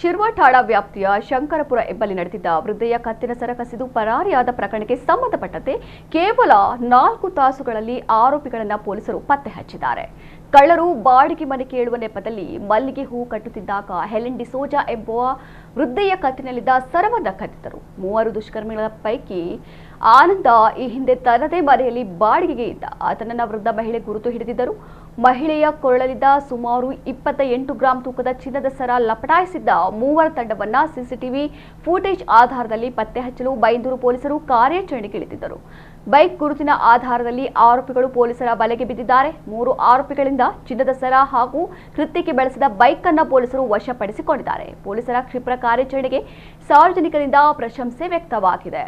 ಶಿರ್ವ ಠಾಣಾ ವ್ಯಾಪ್ತಿಯ ಶಂಕರಪುರ ಎಂಬಲ್ಲಿ ನಡೆದಿದ್ದ ವೃದ್ಧೆಯ ಕತ್ತಿನ ಸರ ಕಸಿದು ಪರಾರಿಯಾದ ಪ್ರಕರಣಕ್ಕೆ ಸಂಬಂಧಪಟ್ಟಂತೆ ಕೇವಲ 4 ತಾಸುಗಳಲ್ಲಿ ಆರೋಪಿಗಳನ್ನು ಪೊಲೀಸರು ಪತ್ತೆ ಹಚ್ಚಿದ್ದಾರೆ. ಕಳ್ಳರು ಬಾಡಿಗೆ ಮನೆ ಕೇಳುವ ನೆಪದಲ್ಲಿ ಮಲ್ಲಿಗೆ ಹೂ ಕಟ್ಟುತ್ತಿದ್ದಾಗ ಹೆಲೆನ್ ಡಿಸೋಜಾ ಎಂಬುವ ವೃದ್ಧೆಯ ಕತ್ತಿನಲ್ಲಿದ್ದ ಸರವನ್ನು ಕದ್ದಿದ್ದರು. 3 ದುಷ್ಕರ್ಮಿಗಳ ಪೈಕಿ ಆನಂದ ಈ ಹಿಂದೆ ತನ್ನದೇ ಮನೆಯಲ್ಲಿ ಬಾಡಿಗೆಗೆ ಇದ್ದ ಆತನನ್ನ ವೃದ್ಧ ಮಹಿಳೆ ಗುರುತು ಹಿಡಿದಿದ್ದರು. ಮಹಿಳೆಯ ಕೊರಳಲ್ಲಿದ್ದ ಸುಮಾರು 28 ಗ್ರಾಂ ತೂಕದ ಚಿನ್ನದ ಸರ ಲಪಟಾಯಿಸಿದ್ದ 3 ತಂಡವನ್ನ ಸಿಸಿಟಿವಿ ಫುಟೇಜ್ ಆಧಾರದಲ್ಲಿ ಪತ್ತೆ ಹಚ್ಚಲು ಬೈಂದೂರು ಪೊಲೀಸರು ಕಾರ್ಯಾಚರಣೆಗೆ ಇಳಿದಿದ್ದರು. ಬೈಕ್ ಗುರುತಿನ ಆಧಾರದಲ್ಲಿ ಆರೋಪಿಗಳು ಪೊಲೀಸರ ಬಲೆಗೆ ಬಿದ್ದಿದ್ದಾರೆ. 3 ಆರೋಪಿಗಳಿಂದ ಚಿನ್ನದ ಸರ ಹಾಗೂ ಕೃತ್ಯಕ್ಕೆ ಬಳಸಿದ ಬೈಕ್ ಅನ್ನು ಪೊಲೀಸರು ವಶಪಡಿಸಿಕೊಂಡಿದ್ದಾರೆ. ಪೊಲೀಸರ ಕ್ಷಿಪ್ರ ಕಾರ್ಯಾಚರಣೆಗೆ ಸಾರ್ವಜನಿಕರಿಂದ ಪ್ರಶಂಸೆ ವ್ಯಕ್ತವಾಗಿದೆ.